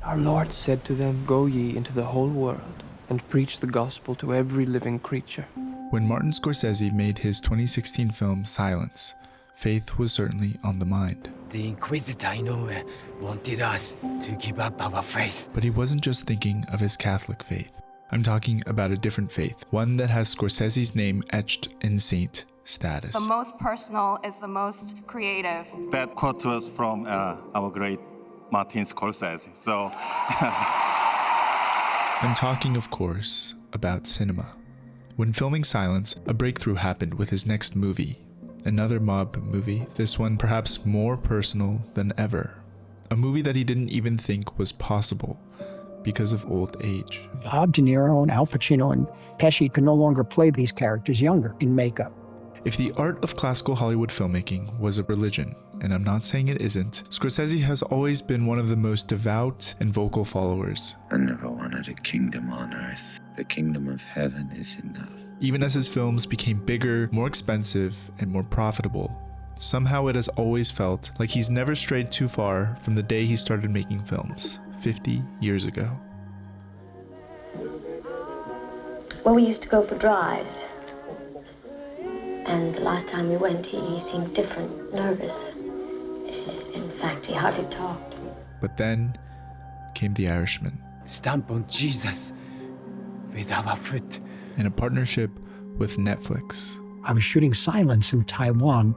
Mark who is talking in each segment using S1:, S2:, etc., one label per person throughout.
S1: Our Lord said to them, "Go ye into the whole world and preach the gospel to every living creature."
S2: When Martin Scorsese made his 2016 film Silence, faith was certainly on the mind.
S3: The Inquisitor, wanted us to give up our faith.
S2: But he wasn't just thinking of his Catholic faith. I'm talking about a different faith, one that has Scorsese's name etched in saint status.
S4: The most personal is the most creative.
S5: That quote was from our great Martin Scorsese. So
S2: I'm talking, of course, about cinema. When filming Silence, a breakthrough happened with his next movie. Another mob movie, this one perhaps more personal than ever. A movie that he didn't even think was possible because of old age.
S6: Bob De Niro and Al Pacino and Pesci could no longer play these characters younger in makeup.
S2: If the art of classical Hollywood filmmaking was a religion, and I'm not saying it isn't, Scorsese has always been one of the most devout and vocal followers.
S7: I never wanted a kingdom on earth. The kingdom of heaven is enough.
S2: Even as his films became bigger, more expensive, and more profitable, somehow it has always felt like he's never strayed too far from the day he started making films, 50 years ago.
S8: Well, we used to go for drives. And the last time we went, he seemed different, nervous. In fact, he hardly talked.
S2: But then came The Irishman.
S3: Stamp on Jesus with our foot.
S2: In a partnership with Netflix.
S6: I was shooting Silence in Taiwan,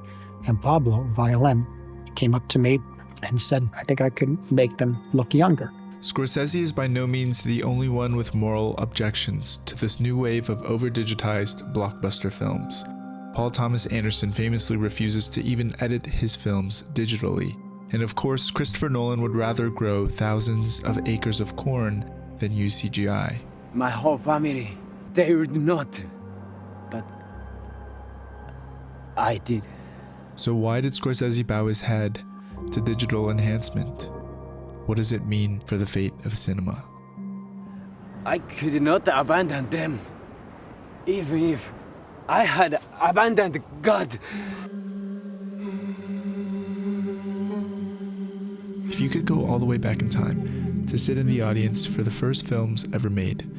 S6: and Pablo, violin, came up to me and said, I think I could make them look younger.
S2: Scorsese is by no means the only one with moral objections to this new wave of over-digitized blockbuster films. Paul Thomas Anderson famously refuses to even edit his films digitally. And of course, Christopher Nolan would rather grow thousands of acres of corn than use CGI.
S3: My whole family, they would not. But I did.
S2: So why did Scorsese bow his head to digital enhancement? What does it mean for the fate of cinema?
S3: I could not abandon them, even if I had abandoned God.
S2: If you could go all the way back in time to sit in the audience for the first films ever made,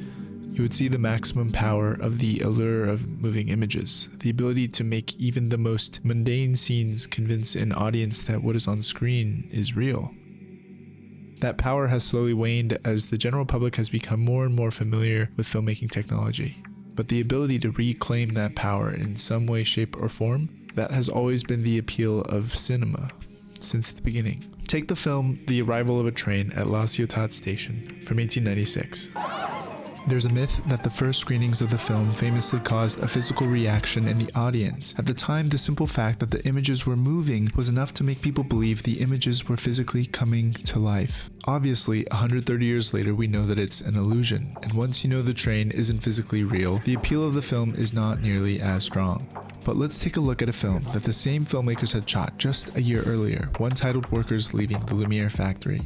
S2: you would see the maximum power of the allure of moving images, the ability to make even the most mundane scenes convince an audience that what is on screen is real. That power has slowly waned as the general public has become more and more familiar with filmmaking technology. But the ability to reclaim that power in some way, shape, or form, that has always been the appeal of cinema since the beginning. Take the film The Arrival of a Train at La Ciotat Station from 1896. There's a myth that the first screenings of the film famously caused a physical reaction in the audience. At the time, the simple fact that the images were moving was enough to make people believe the images were physically coming to life. Obviously, 130 years later, we know that it's an illusion, and once you know the train isn't physically real, the appeal of the film is not nearly as strong. But let's take a look at a film that the same filmmakers had shot just a year earlier, one titled Workers Leaving the Lumiere Factory.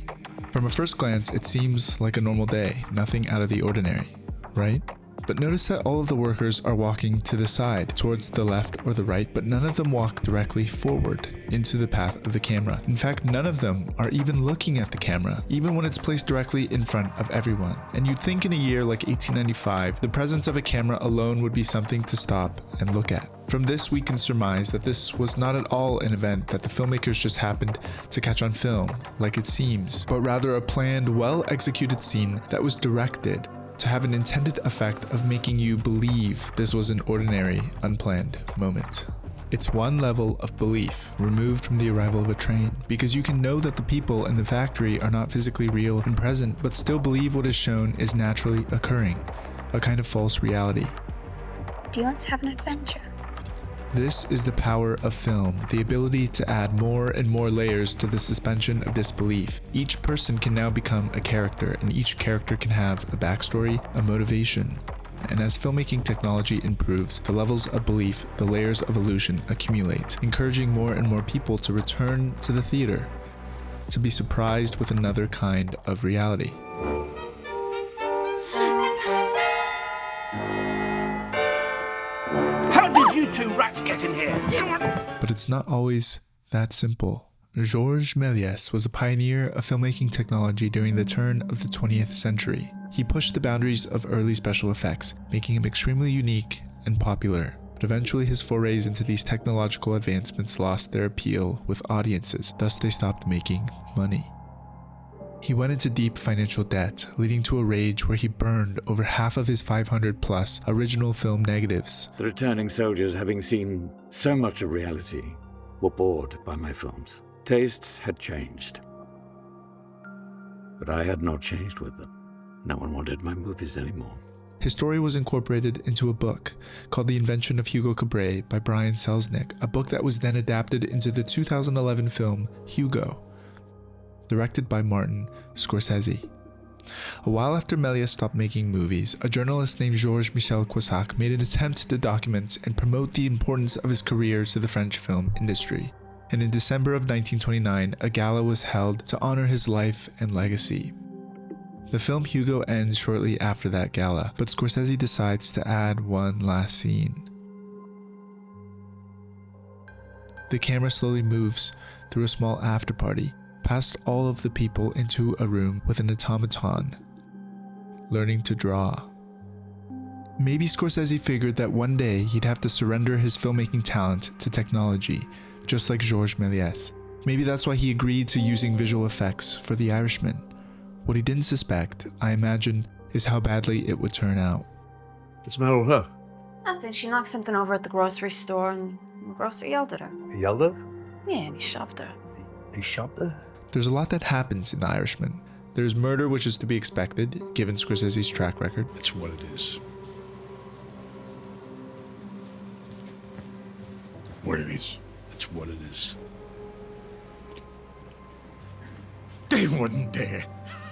S2: From a first glance, it seems like a normal day, nothing out of the ordinary, right? But notice that all of the workers are walking to the side, towards the left or the right, but none of them walk directly forward into the path of the camera. In fact, none of them are even looking at the camera, even when it's placed directly in front of everyone. And you'd think in a year like 1895, the presence of a camera alone would be something to stop and look at. From this, we can surmise that this was not at all an event that the filmmakers just happened to catch on film, like it seems, but rather a planned, well-executed scene that was directed to have an intended effect of making you believe this was an ordinary, unplanned moment. It's one level of belief removed from The Arrival of a Train, because you can know that the people in the factory are not physically real and present, but still believe what is shown is naturally occurring, a kind of false reality.
S9: Do you want to have an adventure?
S2: This is the power of film, the ability to add more and more layers to the suspension of disbelief. Each person can now become a character, and each character can have a backstory, a motivation. And as filmmaking technology improves, the levels of belief, the layers of illusion accumulate, encouraging more and more people to return to the theater, to be surprised with another kind of reality.
S3: How did you two rats get in here?
S2: But it's not always that simple. Georges Méliès was a pioneer of filmmaking technology during the turn of the 20th century. He pushed the boundaries of early special effects, making him extremely unique and popular. But eventually his forays into these technological advancements lost their appeal with audiences, thus they stopped making money. He went into deep financial debt, leading to a rage where he burned over half of his 500+ original film negatives.
S10: The returning soldiers, having seen so much of reality, were bored by my films. Tastes had changed. But I had not changed with them. No one wanted my movies anymore.
S2: His story was incorporated into a book called The Invention of Hugo Cabret by Brian Selznick, a book that was then adapted into the 2011 film Hugo, directed by Martin Scorsese. A while after Méliès stopped making movies, a journalist named Georges Michel Quissac made an attempt to document and promote the importance of his career to the French film industry. And in December of 1929, a gala was held to honor his life and legacy. The film Hugo ends shortly after that gala, but Scorsese decides to add one last scene. The camera slowly moves through a small after-party, past all of the people into a room with an automaton, learning to draw. Maybe Scorsese figured that one day he'd have to surrender his filmmaking talent to technology, just like Georges Méliès. Maybe that's why he agreed to using visual effects for The Irishman. What he didn't suspect, I imagine, is how badly it would turn out.
S11: What's the matter with her?
S12: Nothing. She knocked something over at the grocery store and the grocer yelled at her.
S11: He yelled at her?
S12: Yeah, and he shoved her.
S11: He shoved her?
S2: There's a lot that happens in The Irishman. There's murder, which is to be expected, given Scorsese's track record.
S11: It's what it is. What it is. It's what it is. They wouldn't dare.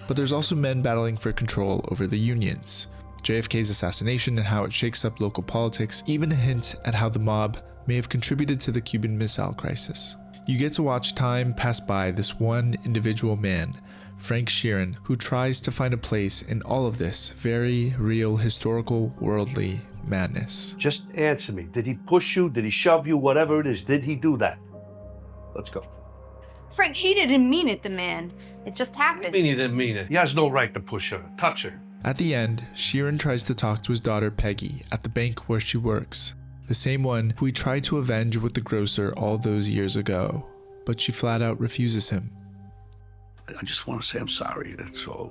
S2: But there's also men battling for control over the unions. JFK's assassination and how it shakes up local politics, even a hint at how the mob may have contributed to the Cuban Missile Crisis. You get to watch time pass by this one individual man, Frank Sheeran, who tries to find a place in all of this very real, historical, worldly madness.
S11: Just answer me. Did he push you? Did he shove you? Whatever it is, did he do that? Let's go.
S12: Frank, he didn't mean it, the man. It just happened.
S11: I mean he didn't mean it. He has no right to push her, touch her.
S2: At the end, Sheeran tries to talk to his daughter Peggy at the bank where she works, the same one who he tried to avenge with the grocer all those years ago, but she flat out refuses him.
S11: I just want to say I'm sorry, that's all.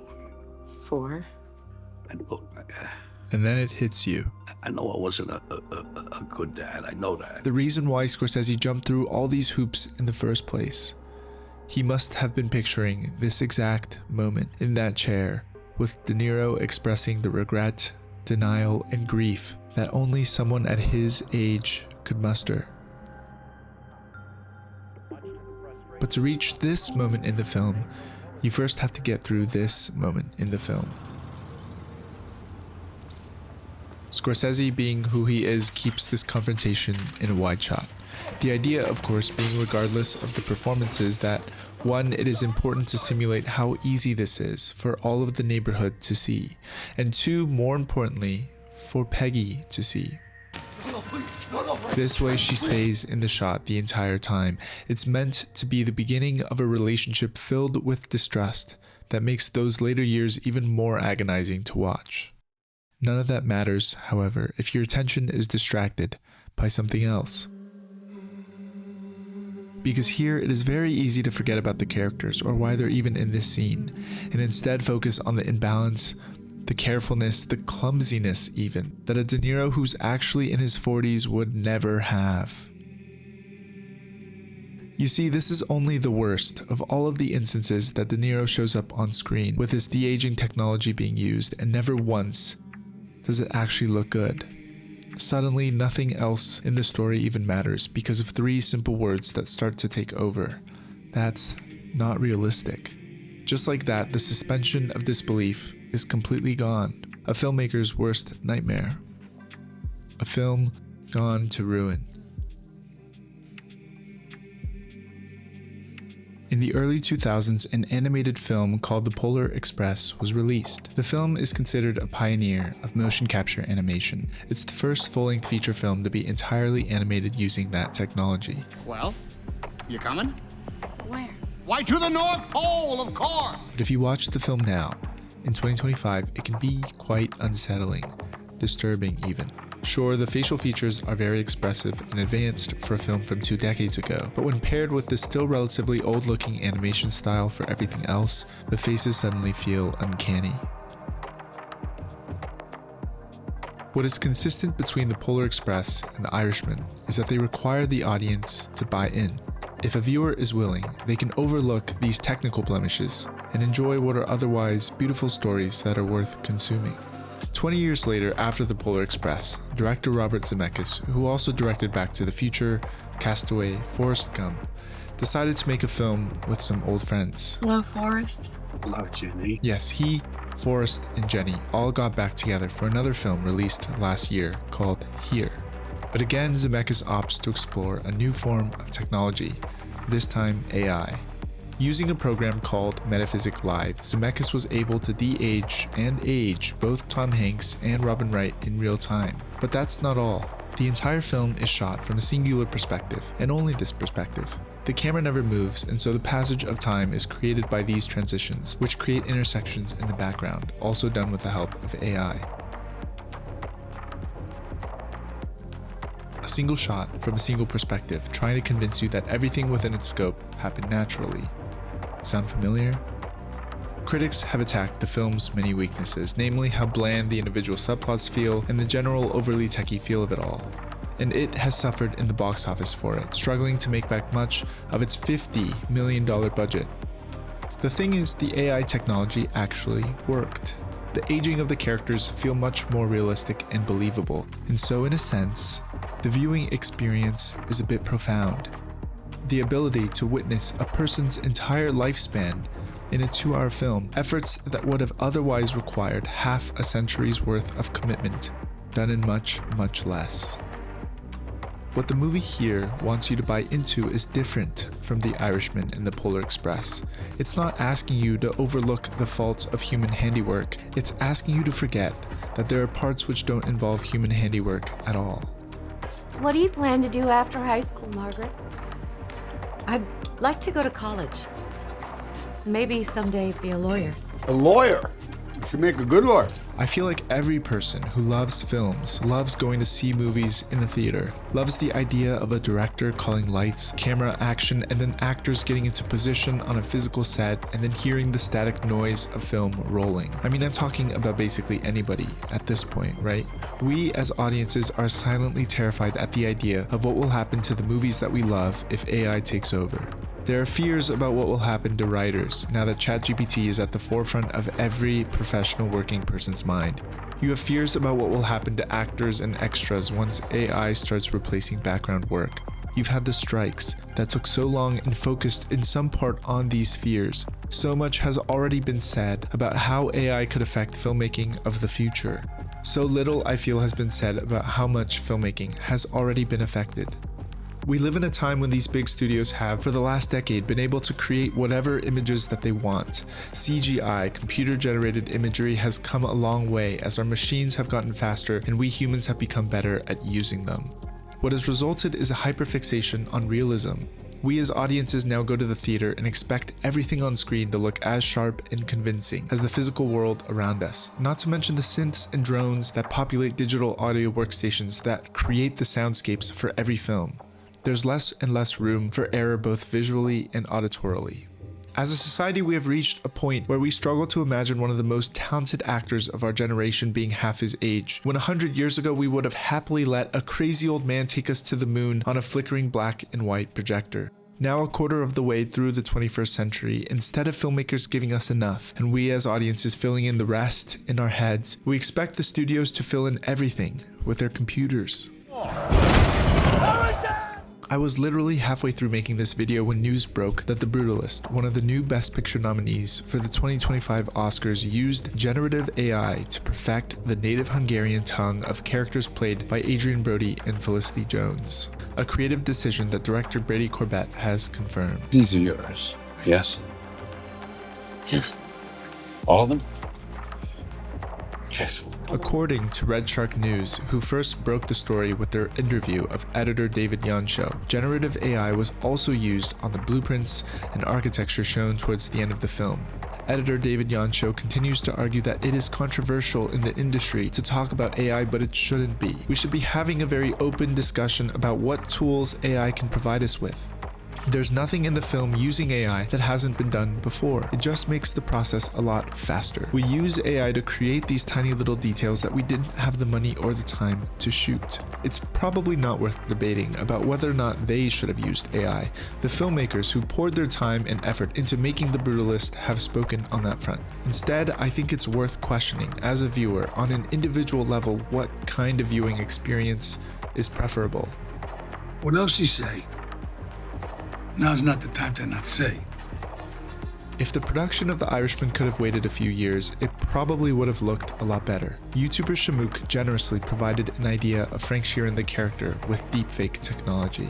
S12: For?
S11: And look,
S2: And then it hits you.
S11: I know I wasn't a good dad, I know that.
S2: The reason why Scorsese jumped through all these hoops in the first place. He must have been picturing this exact moment in that chair, with De Niro expressing the regret, denial, and grief that only someone at his age could muster. But to reach this moment in the film, you first have to get through this moment in the film. Scorsese, being who he is, keeps this confrontation in a wide shot. The idea, of course, being regardless of the performances that, one, it is important to simulate how easy this is for all of the neighborhood to see, and two, more importantly, for Peggy to see. This way she stays in the shot the entire time. It's meant to be the beginning of a relationship filled with distrust that makes those later years even more agonizing to watch. None of that matters, however, if your attention is distracted by something else. Because here it is very easy to forget about the characters or why they're even in this scene, and instead focus on the imbalance, the carefulness, the clumsiness even, that a De Niro who's actually in his 40s would never have. You see, this is only the worst of all of the instances that De Niro shows up on screen with his de-aging technology being used, and never once does it actually look good. Suddenly, nothing else in the story even matters because of three simple words that start to take over. That's not realistic. Just like that, the suspension of disbelief is completely gone. A filmmaker's worst nightmare. A film gone to ruin. In the early 2000s, an animated film called The Polar Express was released. The film is considered a pioneer of motion capture animation. It's the first full-length feature film to be entirely animated using that technology.
S13: Well, you coming?
S12: Where?
S13: Why, to the North Pole, of course!
S2: But if you watch the film now, in 2025, it can be quite unsettling, disturbing even. Sure, the facial features are very expressive and advanced for a film from 2 decades ago, but when paired with the still relatively old-looking animation style for everything else, the faces suddenly feel uncanny. What is consistent between The Polar Express and The Irishman is that they require the audience to buy in. If a viewer is willing, they can overlook these technical blemishes and enjoy what are otherwise beautiful stories that are worth consuming. 20 years later, after The Polar Express, director Robert Zemeckis, who also directed Back to the Future, Castaway, Forrest Gump, decided to make a film with some old friends.
S14: Hello, Forrest.
S13: Hello, Jenny.
S2: Yes, he, Forrest, and Jenny all got back together for another film released last year called Here. But again, Zemeckis opts to explore a new form of technology, this time AI. Using a program called Metaphysic Live, Zemeckis was able to de-age and age both Tom Hanks and Robin Wright in real time. But that's not all. The entire film is shot from a singular perspective, and only this perspective. The camera never moves, and so the passage of time is created by these transitions, which create intersections in the background, also done with the help of AI. A single shot from a single perspective, trying to convince you that everything within its scope happened naturally. Sound familiar? Critics have attacked the film's many weaknesses, namely how bland the individual subplots feel and the general overly techie feel of it all. And it has suffered in the box office for it, struggling to make back much of its $50 million budget. The thing is, the AI technology actually worked. The aging of the characters feel much more realistic and believable, and so in a sense, the viewing experience is a bit profound. The ability to witness a person's entire lifespan in a 2-hour film, efforts that would have otherwise required half a century's worth of commitment, done in much, much less. What the movie Here wants you to buy into is different from The Irishman and The Polar Express. It's not asking you to overlook the faults of human handiwork, it's asking you to forget that there are parts which don't involve human handiwork at all.
S12: What do you plan to do after high school, Margaret?
S14: I'd like to go to college. Maybe someday be a lawyer.
S13: A lawyer? You should make a good lawyer.
S2: I feel like every person who loves films, loves going to see movies in the theater, loves the idea of a director calling lights, camera, action, and then actors getting into position on a physical set and then hearing the static noise of film rolling. I mean, I'm talking about basically anybody at this point, right? We as audiences are silently terrified at the idea of what will happen to the movies that we love if AI takes over. There are fears about what will happen to writers now that ChatGPT is at the forefront of every professional working person's mind. You have fears about what will happen to actors and extras once AI starts replacing background work. You've had the strikes that took so long and focused in some part on these fears. So much has already been said about how AI could affect filmmaking of the future. So little, I feel, has been said about how much filmmaking has already been affected. We live in a time when these big studios have, for the last decade, been able to create whatever images that they want. CGI, computer-generated imagery, has come a long way as our machines have gotten faster and we humans have become better at using them. What has resulted is a hyperfixation on realism. We as audiences now go to the theater and expect everything on screen to look as sharp and convincing as the physical world around us, not to mention the synths and drones that populate digital audio workstations that create the soundscapes for every film. There's less and less room for error both visually and auditorily. As a society, we have reached a point where we struggle to imagine one of the most talented actors of our generation being half his age, when 100 years ago we would have happily let a crazy old man take us to the moon on a flickering black and white projector. Now, a quarter of the way through the 21st century, instead of filmmakers giving us enough, and we as audiences filling in the rest in our heads, we expect the studios to fill in everything with their computers. I was literally halfway through making this video when news broke that The Brutalist, one of the new Best Picture nominees for the 2025 Oscars, used generative AI to perfect the native Hungarian tongue of characters played by Adrien Brody and Felicity Jones, a creative decision that director Brady Corbett has confirmed.
S15: These are yours, yes? Yes. All of them?
S11: castle.
S2: According to Red Shark News, who first broke the story with their interview of editor David Yansho, generative AI was also used on the blueprints and architecture shown towards the end of the film. Editor David Yansho continues to argue that it is controversial in the industry to talk about AI, but it shouldn't be. We should be having a very open discussion about what tools AI can provide us with. There's nothing in the film using AI that hasn't been done before. It just makes the process a lot faster. We use AI to create these tiny little details that we didn't have the money or the time to shoot. It's probably not worth debating about whether or not they should have used AI. The filmmakers who poured their time and effort into making The Brutalist have spoken on that front. Instead, I think it's worth questioning as a viewer on an individual level what kind of viewing experience is preferable.
S15: What else you say? Now's not the time to not say.
S2: If the production of The Irishman could have waited a few years, it probably would have looked a lot better. YouTuber Shamook generously provided an idea of Frank Sheeran the character with deepfake technology,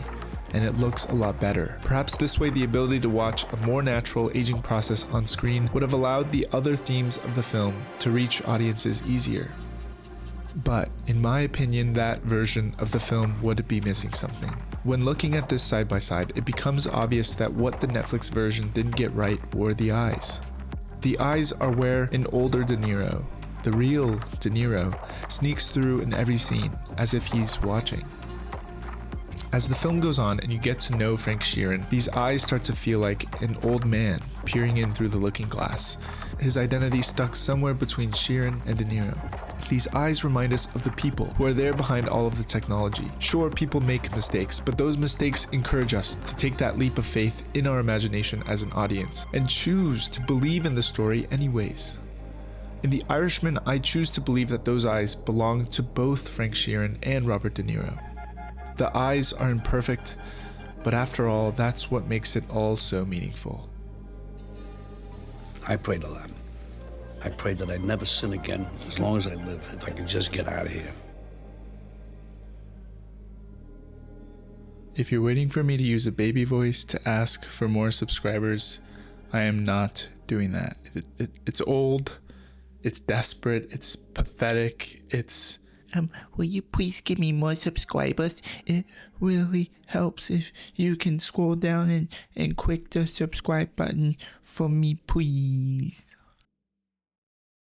S2: and it looks a lot better. Perhaps this way the ability to watch a more natural aging process on screen would have allowed the other themes of the film to reach audiences easier. But, in my opinion, that version of the film would be missing something. When looking at this side by side, it becomes obvious that what the Netflix version didn't get right were the eyes. The eyes are where an older De Niro, the real De Niro, sneaks through in every scene, as if he's watching. As the film goes on and you get to know Frank Sheeran, these eyes start to feel like an old man peering in through the looking glass, his identity stuck somewhere between Sheeran and De Niro. These eyes remind us of the people who are there behind all of the technology. Sure, people make mistakes, but those mistakes encourage us to take that leap of faith in our imagination as an audience and choose to believe in the story anyways. In The Irishman, I choose to believe that those eyes belong to both Frank Sheeran and Robert De Niro. The eyes are imperfect, but after all, that's what makes it all so meaningful.
S15: I prayed a lot. I prayed that I'd never sin again as long as I live, if I could just get out of here.
S2: If you're waiting for me to use a baby voice to ask for more subscribers, I am not doing that. It's old, it's desperate, it's pathetic, it's...
S16: Will you please give me more subscribers? It really helps if you can scroll down and click the subscribe button for me, please.